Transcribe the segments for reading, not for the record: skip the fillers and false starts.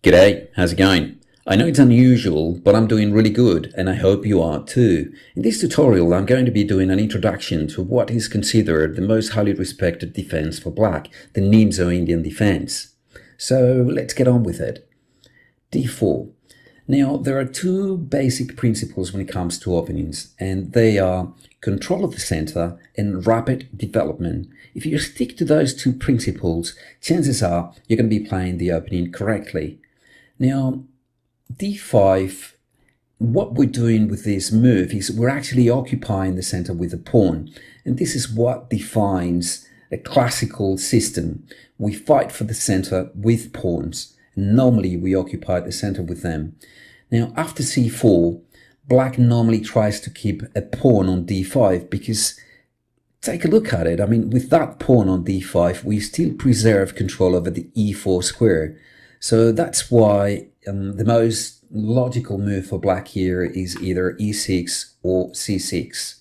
G'day, how's it going? I know it's unusual, but I'm doing really good, and I hope you are too. In this tutorial, I'm going to be doing an introduction to what is considered the most highly respected defense for black, the Nimzo Indian Defence. So let's get on with it. d4. Now, there are two basic principles when it comes to openings, and they are control of the center and rapid development. If you stick to those two principles, chances are you're going to be playing the opening correctly. Now, d5, what we're doing with this move is we're actually occupying the center with a pawn. And this is what defines a classical system. We fight for the center with pawns. And normally we occupy the center with them. Now, after c4, black normally tries to keep a pawn on d5 because, take a look at it. I mean, with that pawn on d5, we still preserve control over the e4 square. So that's why the most logical move for black here is either e6 or c6.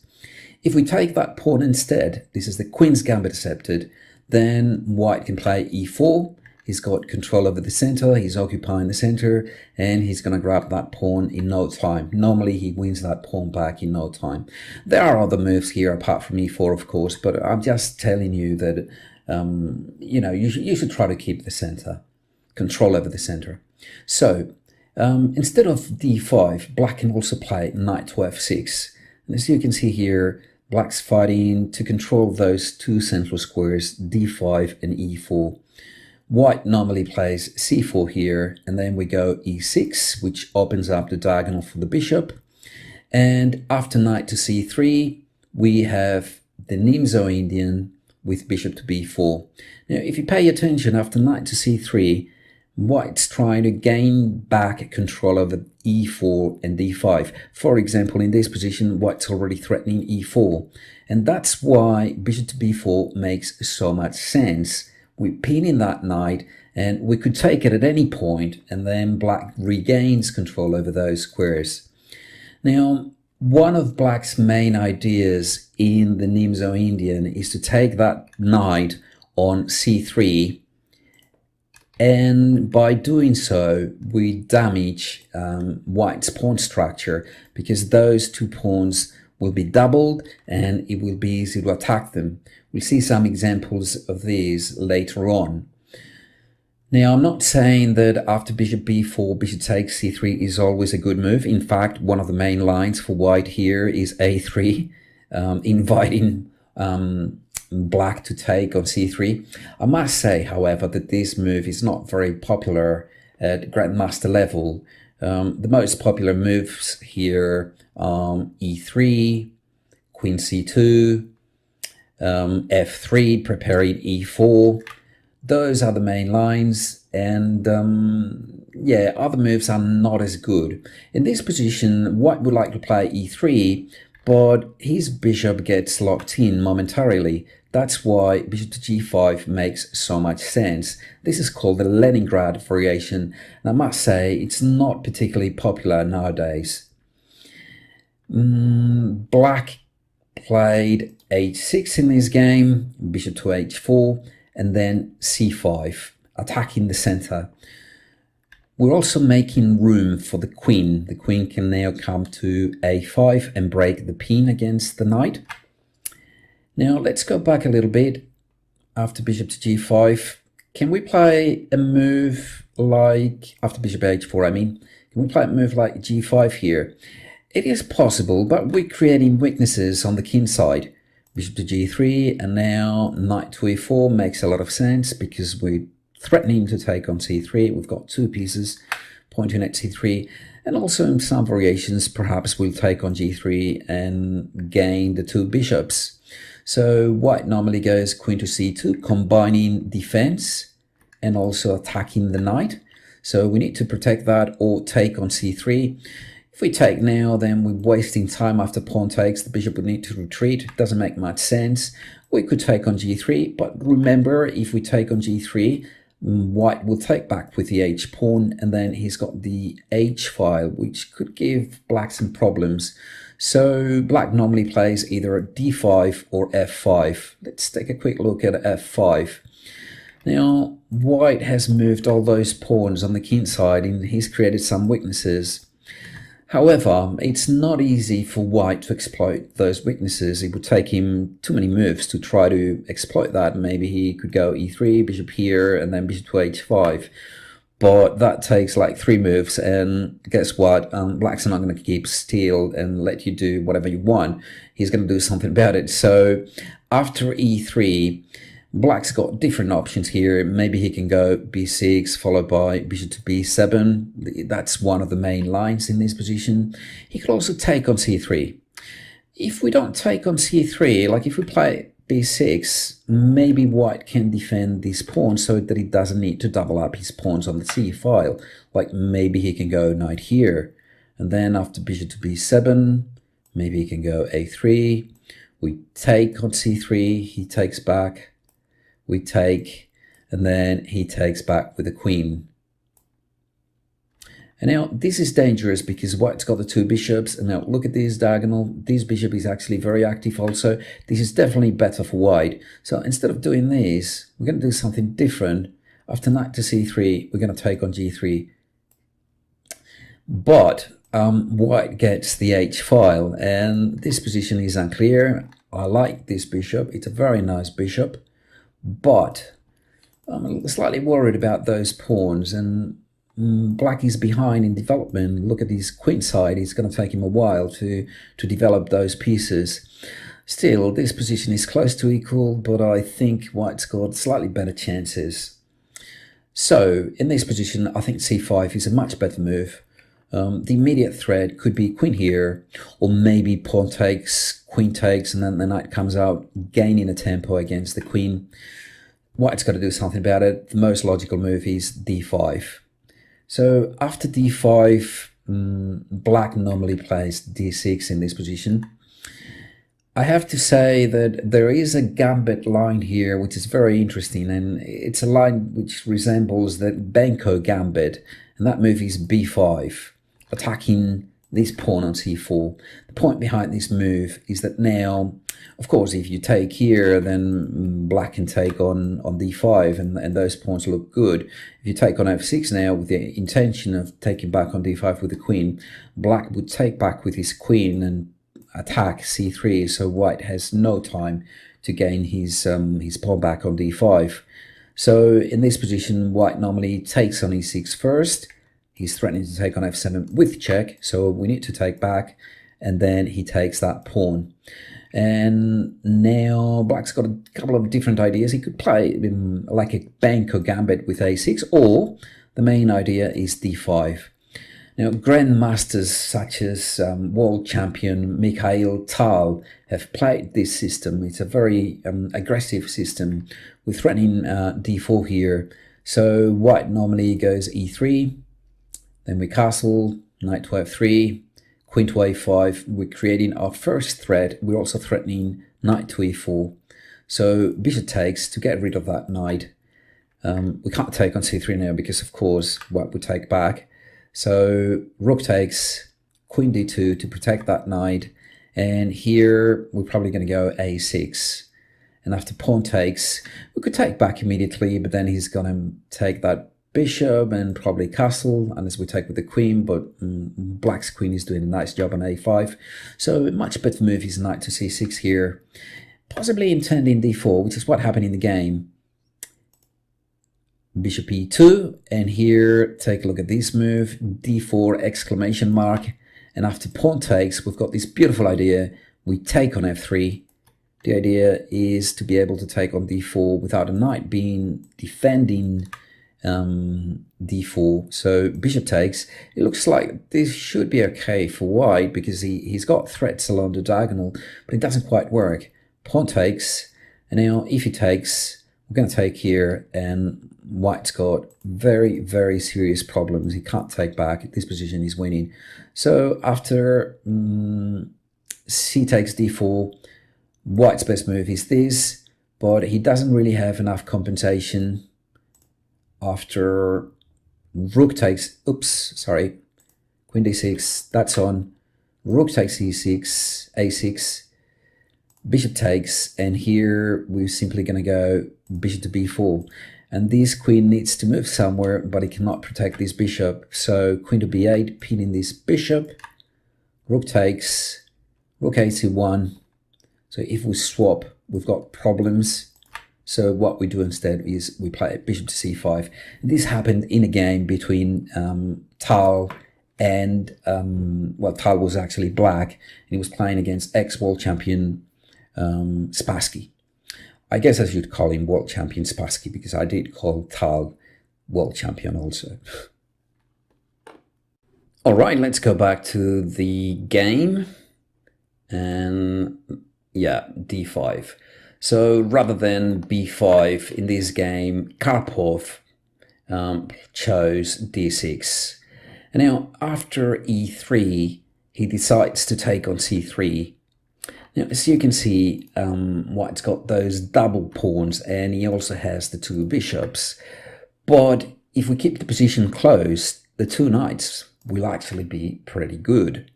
If we take that pawn instead, this is the queen's gambit accepted, then white can play e4. He's got control over the center, he's occupying the center, and he's going to grab that pawn in no time. Normally he wins that pawn back in no time. There are other moves here apart from e4, of course, but I'm just telling you that you should try to keep the center. Control over the center. So instead of d5, black can also play knight to f6. And as you can see here, black's fighting to control those two central squares, d5 and e4. White normally plays c4 here, and then we go e6, which opens up the diagonal for the bishop. And after knight to c3, we have the Nimzo Indian with bishop to b4. Now, if you pay attention, after knight to c3, white's trying to gain back control over e4 and d5. For example, in this position, white's already threatening e4. And that's why bishop to b4 makes so much sense. We're pinning that knight, and we could take it at any point, and then black regains control over those squares. Now, one of black's main ideas in the Nimzo Indian is to take that knight on c3, and by doing so, we damage white's pawn structure, because those two pawns will be doubled and it will be easy to attack them. We'll see some examples of these later on. Now, I'm not saying that after bishop b4, bishop takes c3 is always a good move. In fact, one of the main lines for white here is a3, inviting black to take on c3. I must say, however, that this move is not very popular at grandmaster level. The most popular moves here are e3, queen c2, f3, preparing e4. Those are the main lines, and yeah, other moves are not as good. In this position, white would like to play e3, but his bishop gets locked in momentarily. That's why bishop to g5 makes so much sense. This is called the Leningrad variation, and I must say it's not particularly popular nowadays. Black played h6 in this game, bishop to h4, and then c5, attacking the center. We're also making room for the queen. The queen can now come to a5 and break the pin against the knight. Now let's go back a little bit. After bishop to g5, can we play a move like, after bishop h4 I mean, can we play a move like g5 here? It is possible, but we're creating weaknesses on the king side. Bishop to g3, and now knight to e4 makes a lot of sense because we're threatening to take on c3. We've got two pieces pointing at c3, and also in some variations perhaps we'll take on g3 and gain the two bishops. So white normally goes queen to c2, combining defense and also attacking the knight. So we need to protect that or take on c3. If we take now, then we're wasting time. After pawn takes, the bishop would need to retreat. It doesn't make much sense. We could take on g3, but remember, if we take on g3, white will take back with the h pawn, and then he's got the h file, which could give black some problems. So black normally plays either d5 or f5. Let's take a quick look at f5. Now, white has moved all those pawns on the king side and he's created some weaknesses. However, it's not easy for white to exploit those weaknesses. It would take him too many moves to try to exploit that. Maybe he could go e3, bishop here, and then bishop to h5. But that takes like 3 moves, and guess what? Black's not going to keep still and let you do whatever you want. He's going to do something about it. So after e3, Black's got different options here. Maybe he can go b6 followed by bishop to b7. That's one of the main lines in this position. He could also take on c3. If we don't take on c3, like if we play b6, maybe white can defend this pawn so that he doesn't need to double up his pawns on the c file. Like maybe he can go knight here, and then after bishop to b7, maybe he can go a3. We take on c3, he takes back, we take, and then he takes back with the queen. And now this is dangerous because white's got the 2 bishops, and now look at this diagonal. This bishop is actually very active also. This is definitely better for white. So instead of doing this, we're going to do something different. After knight to c3, we're going to take on g3. But white gets the h file, and this position is unclear. I like this bishop. It's a very nice bishop, but I'm slightly worried about those pawns, and Black is behind in development. Look at his queen side. It's going to take him a while to develop those pieces. Still, this position is close to equal, but I think white's got slightly better chances. So in this position, I think c5 is a much better move. The immediate threat could be queen here, or maybe pawn takes, queen takes, and then the knight comes out, gaining a tempo against the queen. White's got to do something about it. The most logical move is d5. So after d5, Black normally plays d6 in this position. I have to say that there is a gambit line here which is very interesting, and it's a line which resembles the Benko gambit, and that move is b5, attacking this pawn on c4. The point behind this move is that now, of course, if you take here, then Black can take on d5, and those pawns look good. If you take on f6 now with the intention of taking back on d5 with the queen, Black would take back with his queen and attack c3, so white has no time to gain his pawn back on d5. So in this position, white normally takes on e6 first. He's threatening to take on f7 with check, so we need to take back, and then he takes that pawn. And now Black's got a couple of different ideas. He could play like a Benko gambit with a6, or the main idea is d5. Now, grandmasters such as world champion Mikhail Tal have played this system. It's a very aggressive system with threatening d4 here. So white normally goes e3, then we castle, knight to f3, queen to a5. We're creating our first threat. We're also threatening knight to e4. So bishop takes to get rid of that knight. We can't take on c3 now because, of course, white would take back. So rook takes, queen d2 to protect that knight, and here we're probably going to go a6. And after pawn takes, we could take back immediately, but then he's going to take that bishop and probably castle, unless we take with the queen, but Black's queen is doing a nice job on a5. So a much better move is knight to c6 here, possibly intending d4, which is what happened in the game. Bishop e2, and here take a look at this move, d4 exclamation mark, and after pawn takes, we've got this beautiful idea. We take on f3. The idea is to be able to take on d4 without a knight being defending d4. So bishop takes. It looks like this should be okay for white because he's got threats along the diagonal, but it doesn't quite work. Pawn takes, and now if he takes, we're going to take here, and white's got very, very serious problems. He can't take back. This position is winning. So after c takes d4, white's best move is this, but he doesn't really have enough compensation. After rook takes, queen d6, that's on. Rook takes e6, a6, bishop takes, and here we're simply going to go bishop to b4. And this queen needs to move somewhere, but it cannot protect this bishop. So queen to b8, pinning this bishop. Rook takes, rook a1. So if we swap, we've got problems. So what we do instead is we play bishop to c5. And this happened in a game between Tal and, well, Tal was actually black, and he was playing against ex-world champion Spassky. I guess I should call him world champion Spassky, because I did call Tal world champion also. All right, let's go back to the game. And yeah, d5. So rather than b5 in this game, Karpov chose d6. And now after e3, he decides to take on c3. Now, as you can see, White's got those double pawns, and he also has the two bishops. But if we keep the position closed, the two knights will actually be pretty good.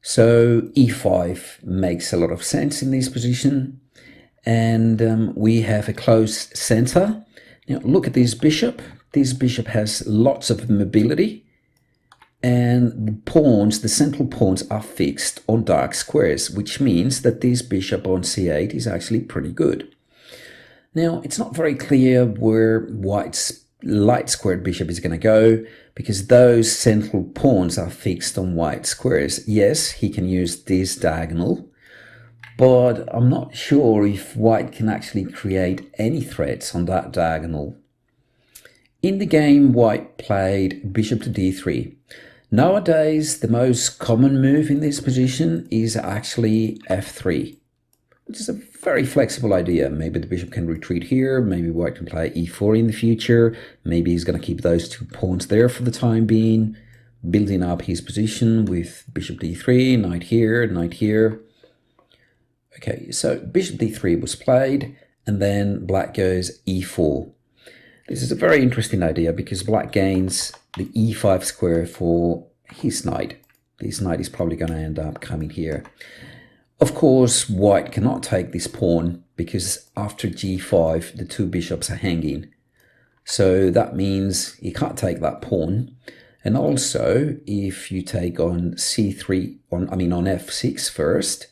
So e5 makes a lot of sense in this position. And we have a closed center. Now look at this bishop. This bishop has lots of mobility. And the pawns, the central pawns, are fixed on dark squares, which means that this bishop on c8 is actually pretty good. Now, it's not very clear where White's light squared bishop is going to go, because those central pawns are fixed on white squares. Yes, he can use this diagonal, but I'm not sure if White can actually create any threats on that diagonal. In the game, White played bishop to d3. Nowadays, the most common move in this position is actually f3, which is a very flexible idea. Maybe the bishop can retreat here, maybe White can play e4 in the future, maybe he's going to keep those two pawns there for the time being, building up his position with bishop d3, knight here, knight here. Okay, so bishop d3 was played, and then black goes e4. This is a very interesting idea because black gains the e5 square for his knight. This knight is probably going to end up coming here. Of course, White cannot take this pawn because after g5, the two bishops are hanging. So that means he can't take that pawn. And also, if you take on c3, on f6 first,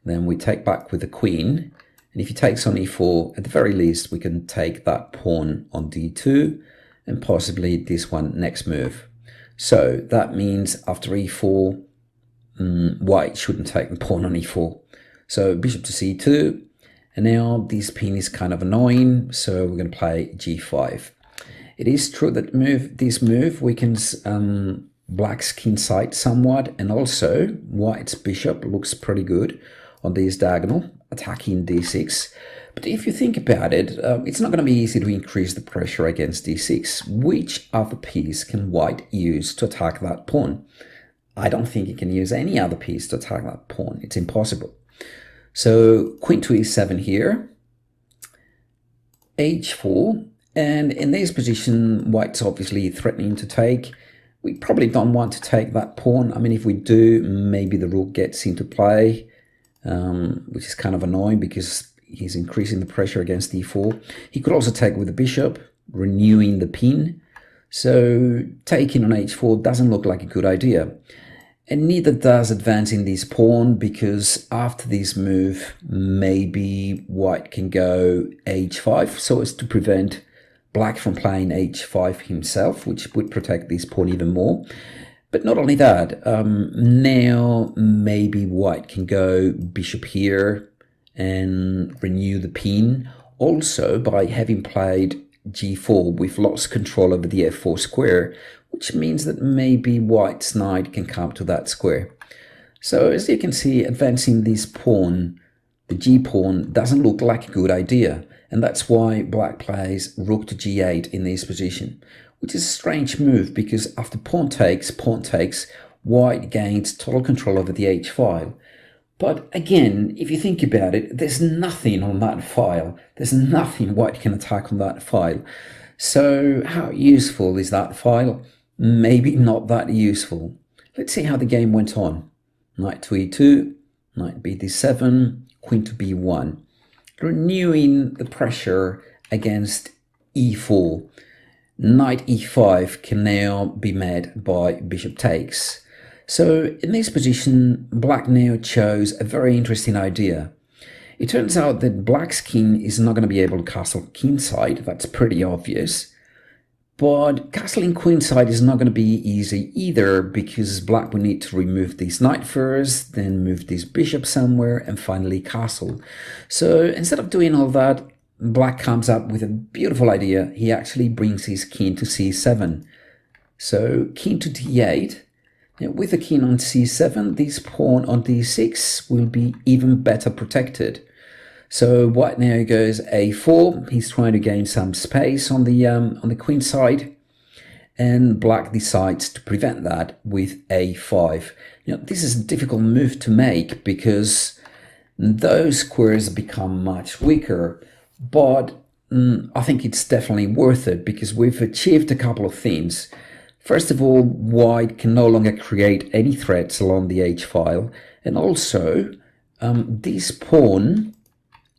then we take back with the queen. And if he takes on e4, at the very least, we can take that pawn on d2 and possibly this one next move. So that means after e4, White shouldn't take the pawn on e4. So bishop to c2, and now this pin is kind of annoying, so we're going to play g5. It is true that this move weakens Black's king side somewhat, and also White's bishop looks pretty good on this diagonal, attacking d6. But if you think about it, it's not going to be easy to increase the pressure against d6. Which other piece can White use to attack that pawn? I don't think he can use any other piece to attack that pawn. It's impossible. So queen to e7 here, h4, and in this position, White's obviously threatening to take. We probably don't want to take that pawn. I mean, if we do, maybe the rook gets into play, which is kind of annoying because he's increasing the pressure against e4. He could also take with the bishop, renewing the pin. So taking on h4 doesn't look like a good idea. And neither does advancing this pawn, because after this move, maybe White can go h5 so as to prevent Black from playing h5 himself, which would protect this pawn even more. But not only that, now maybe White can go bishop here and renew the pin. Also, by having played g4, we've lost control over the f4 square, which means that maybe White's knight can come to that square. So as you can see, advancing this pawn, the g-pawn, doesn't look like a good idea. And that's why Black plays rook to g8 in this position, which is a strange move because after pawn takes, White gains total control over the h file. But again, if you think about it, there's nothing on that file. There's nothing White can attack on that file. So how useful is that file? Maybe not that useful. Let's see how the game went on. Knight to e2, knight b d7, queen to b1. Renewing the pressure against e4. Knight e5 can now be met by bishop takes. So in this position, black now chose a very interesting idea. It turns out that black's king is not going to be able to castle queenside. That's pretty obvious. But castling queenside is not going to be easy either, because black will need to remove this knight first, then move this bishop somewhere, and finally castle. So instead of doing all that, black comes up with a beautiful idea. He actually brings his king to c7. So king to d8. Now, with the king on c7, this pawn on d6 will be even better protected. So white now goes a4. He's trying to gain some space on the queen side, and black decides to prevent that with a5. Now, this is a difficult move to make because those squares become much weaker, but I think it's definitely worth it because we've achieved a couple of things. First of all, white can no longer create any threats along the h-file, and also this pawn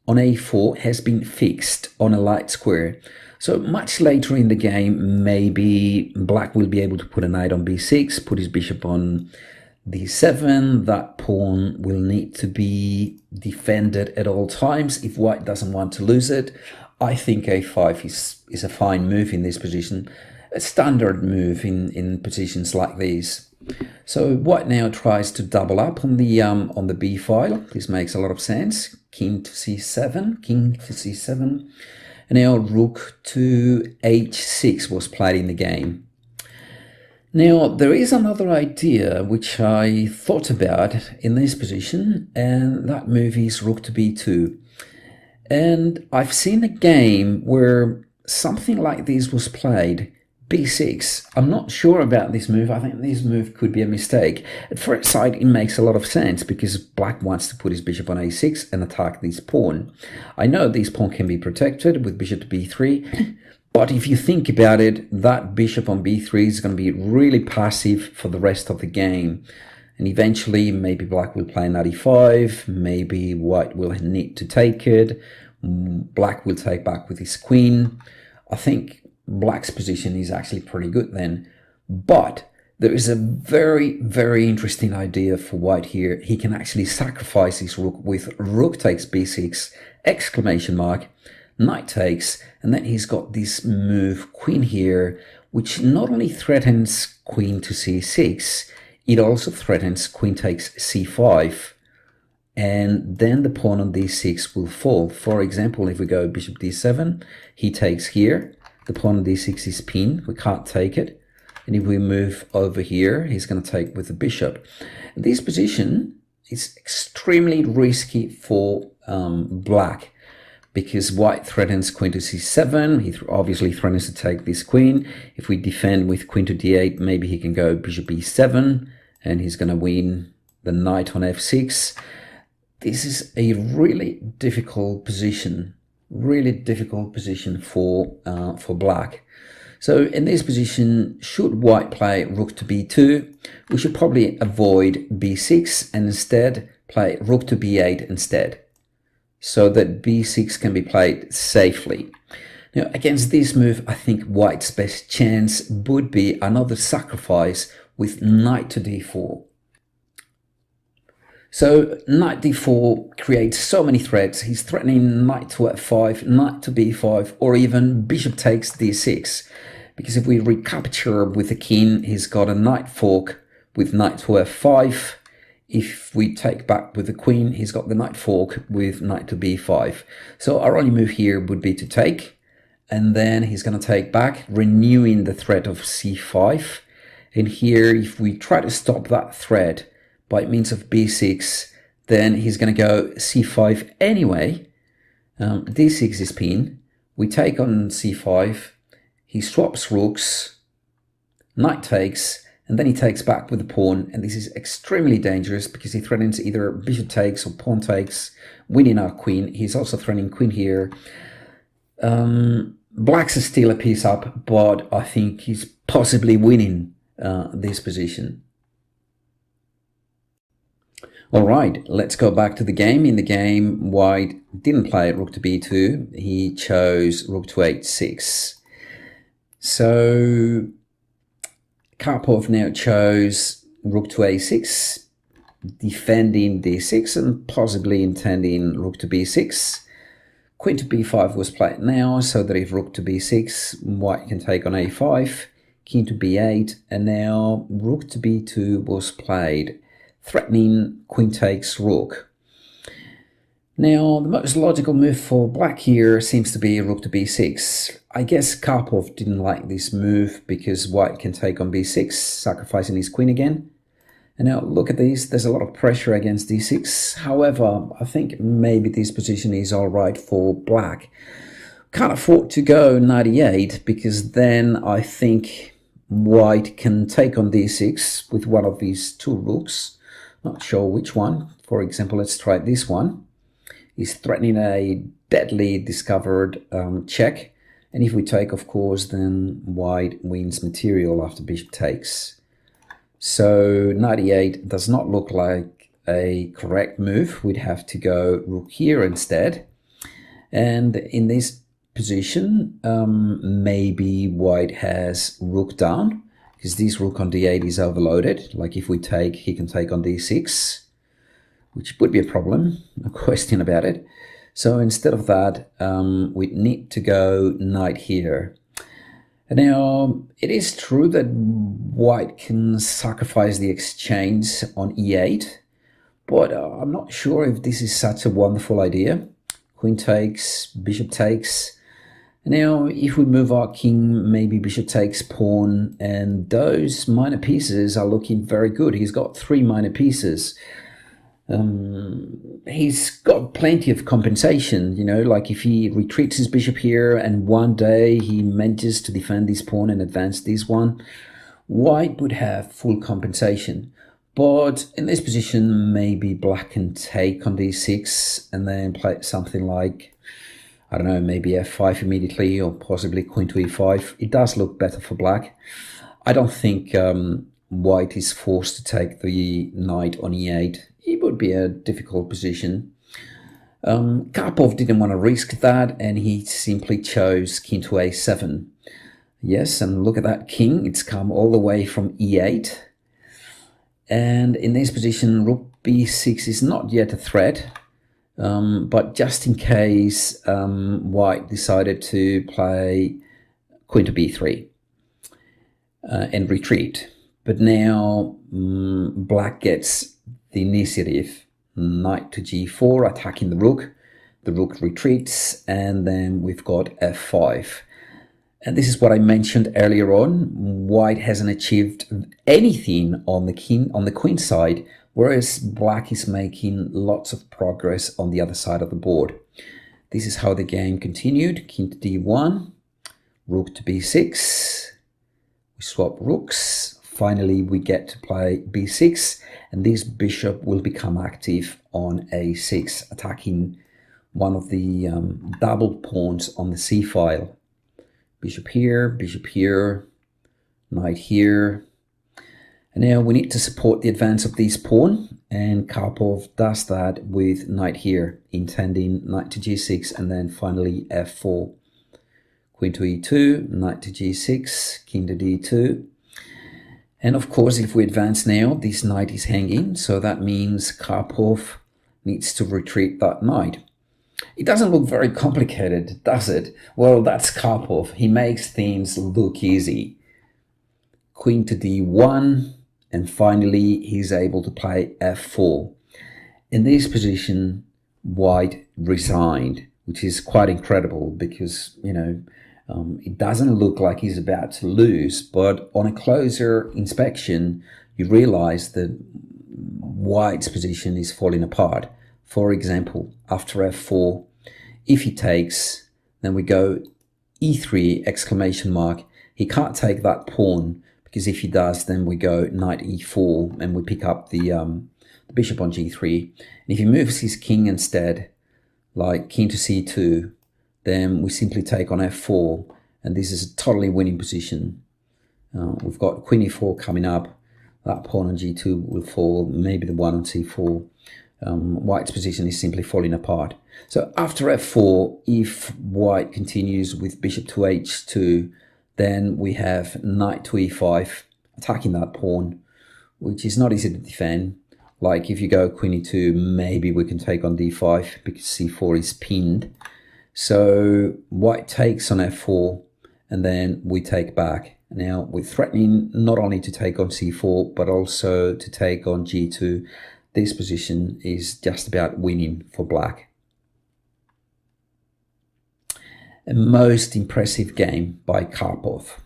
on a4 has been fixed on a light square. So much later in the game, maybe black will be able to put a knight on b6, put his bishop on d7. That pawn will need to be defended at all times if white doesn't want to lose it. I think a5 is a fine move in this position, a standard move in positions like these. So white now tries to double up on the b file. This makes a lot of sense. King to c7, king to c7, and now rook to h6 was played in the game. Now there is another idea which I thought about in this position, and that move is rook to b2. And I've seen a game where something like this was played. b6. I'm not sure about this move. I think this move could be a mistake. At first sight, it makes a lot of sense because black wants to put his bishop on a6 and attack this pawn. I know this pawn can be protected with bishop to b3, but if you think about it, that bishop on b3 is going to be really passive for the rest of the game. And eventually, maybe black will play knight e5, maybe white will need to take it, black will take back with his queen. I think black's position is actually pretty good then, but there is a very, very interesting idea for white here. He can actually sacrifice his rook with rook takes b6, exclamation mark, knight takes, and then he's got this move queen here, which not only threatens queen to c6, it also threatens queen takes c5, and then the pawn on d6 will fall. For example, if we go bishop d7, he takes here. The pawn on d6 is pinned, we can't take it. And if we move over here, he's going to take with the bishop. This position is extremely risky for black, because white threatens queen to c7. He obviously threatens to take this queen. If we defend with queen to d8, maybe he can go bishop e7, and he's going to win the knight on f6. This is a really difficult position. Really difficult position for black. So in this position, should white play rook to b2, we should probably avoid b6 and instead play rook to b8 instead, so that b6 can be played safely. Now against this move, I think white's best chance would be another sacrifice with knight to d4. So knight d4 creates so many threats. He's threatening knight to f5, knight to b5, or even bishop takes d6. Because if we recapture with the king, he's got a knight fork with knight to f5. If we take back with the queen, he's got the knight fork with knight to b5. So our only move here would be to take, and then he's going to take back, renewing the threat of c5. And here, if we try to stop that threat by means of b6, then he's going to go c5 anyway. d6 is pinned. We take on c5. He swaps rooks. Knight takes, and then he takes back with the pawn. And this is extremely dangerous because he threatens either bishop takes or pawn takes, winning our queen. He's also threatening queen here. Black's is still a piece up, but I think he's possibly winning this position. All right, let's go back to the game. In the game, white didn't play rook to b2. He chose rook to h6. So Karpov now chose rook to a6, defending d6 and possibly intending rook to b6. Queen to b5 was played now, so that if rook to b6, white can take on a5, king to b8, and now rook to b2 was played, threatening queen takes rook. Now, the most logical move for black here seems to be rook to b6. I guess Karpov didn't like this move because white can take on b6, sacrificing his queen again. And now look at this, there's a lot of pressure against d6. However, I think maybe this position is all right for black. Can't afford to go knight e8 because then I think white can take on d6 with one of these two rooks. Not sure which one. For example, let's try this one. He's threatening a deadly discovered check. And if we take, of course, then white wins material after bishop takes. So knight e8 does not look like a correct move. We'd have to go rook here instead. And in this position, maybe white has rook down, because this rook on d8 is overloaded. Like if we take, he can take on d6, which would be a problem, no question about it. So instead of that, we need to go knight here. Now, it is true that white can sacrifice the exchange on e8, but I'm not sure if this is such a wonderful idea. Queen takes, bishop takes. Now, if we move our king, maybe bishop takes pawn, and those minor pieces are looking very good. He's got 3 minor pieces. He's got plenty of compensation, you know, like if he retreats his bishop here and one day he manages to defend this pawn and advance this one, white would have full compensation. But in this position, maybe black can take on d6 and then play something like, I don't know, maybe f5 immediately, or possibly queen to e5. It does look better for black. I don't think white is forced to take the knight on e8. It would be a difficult position. Karpov didn't want to risk that, and he simply chose king to a7. Yes, and look at that king. It's come all the way from e8. And in this position, rook b6 is not yet a threat. But just in case, white decided to play queen to b3 and retreat. But now black gets the initiative. Knight to g4, attacking the rook. The rook retreats, and then we've got f5. And this is what I mentioned earlier on. White hasn't achieved anything on the queen side, whereas black is making lots of progress on the other side of the board. This is how the game continued. King to d1, rook to b6. We swap rooks. Finally, we get to play b6, and this bishop will become active on a6, attacking one of the double pawns on the c file. Bishop here, knight here. And now we need to support the advance of this pawn, and Karpov does that with knight here, intending knight to g6, and then finally f4. Queen to e2, knight to g6, king to d2. And of course, if we advance now, this knight is hanging, so that means Karpov needs to retreat that knight. It doesn't look very complicated, does it? Well, that's Karpov. He makes things look easy. Queen to d1, and finally he's able to play f4. In this position, white resigned, which is quite incredible because, you know, it doesn't look like he's about to lose, but on a closer inspection, you realize that white's position is falling apart. For example, after f4, if he takes, then we go e3 exclamation mark. He can't take that pawn, because if he does, then we go knight e4 and we pick up the bishop on g3. And if he moves his king instead, like king to c2, then we simply take on f4, and this is a totally winning position. We've got queen e4 coming up. that pawn on g2 will fall, maybe the one on c4. White's position is simply falling apart. So after f4, if white continues with bishop to h2, then we have knight to e5, attacking that pawn, which is not easy to defend. Like if you go queen e2, maybe we can take on d5 because c4 is pinned. So white takes on f4, and then we take back. Now we're threatening not only to take on c4, but also to take on g2. This position is just about winning for black. A most impressive game by Karpov.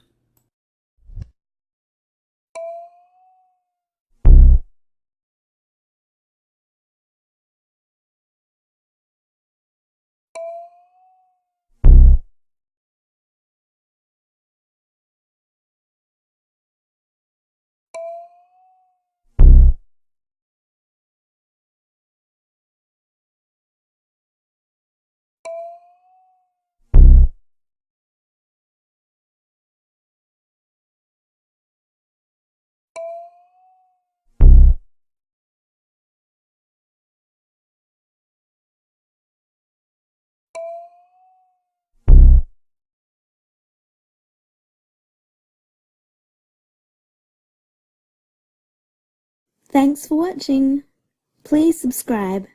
Thanks for watching. Please subscribe.